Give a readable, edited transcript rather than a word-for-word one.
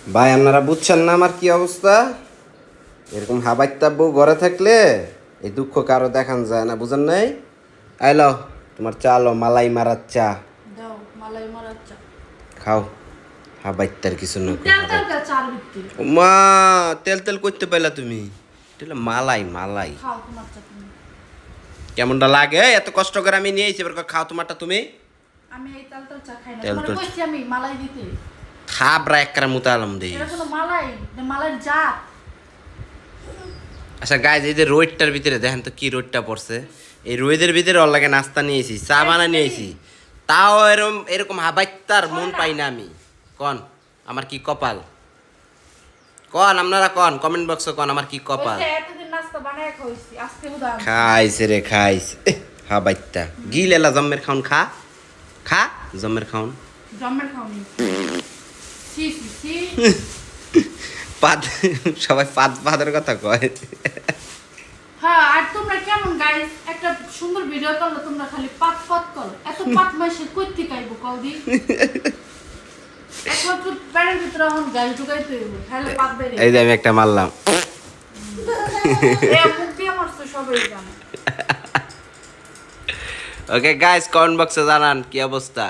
ভাই আপনারা বুঝছেন না আমার কি অবস্থা? এরকম হাবাইত্তাব্য ঘরে থাকলে এই দুঃখ কারো দেখান যায় না, বুঝেন নাই? আইলো তোমার চা লো, মালাই মারার চা দাও, মালাই মারার চা খাও। হাবাইত্তার কিছু না। তেল তেল কা চার বিত্তি মা তেল তেল করতে পাইলা তুমি? এটা মালাই মালাই। খাও তোমার চা তুমি। কেমনটা লাগে? এত কষ্ট করে আমি নিয়েছি, এবার খাও তোমারটা তুমি। আমি এই তেল তেল চা খাই না, তেল তোমার তেল কইছি আমি মালাই দিতে। খাবরা একরা মুতালাম দেই। এটা কোনো মালাই না, মালাইর জাত। আচ্ছা গাইজ, এই যে রোদটার ভিতরে দেখেন তো কি রোদটা পড়ছে। এই রোদের ভিতরে ওর লাগে নাস্তা নিয়েছি, চা বানা নিয়েছি, তাও এরকম এরকম হাবাইত্তার মন পাই না আমি। কন আমার কি কপাল? কন আপনারা কন, কমেন্ট বক্সে কন আমার কি কপাল। কইছে এতদিন নাস্তা বানায় খাইছি, আজকে উদান খাইছে রে খাইছে হাবাইত্তা। গিলেলা জম্মের খাউন খা, খা জম্মের খাউন। জম্মের খাওনি। সি সি সি। পাত সবাই পাত পাতের কথা কয়। হ্যাঁ, আর তোমরা কেমন গাইস? একটা সুন্দর ভিডিও করলে তোমরা খালি পাত পাত করো। এত পাত মাসে কইতে কাইবো কল দি। একমাত্র প্যারের ভিতরে এখন গাল ঢুকাইতে হইব, খালি পাত বেরে। এই যে আমি একটা মারলাম। এ মুখ দিয়ে মারছো সবাই জানে। ওকে গাইস, কমেন্ট বক্সে জানান কি অবস্থা।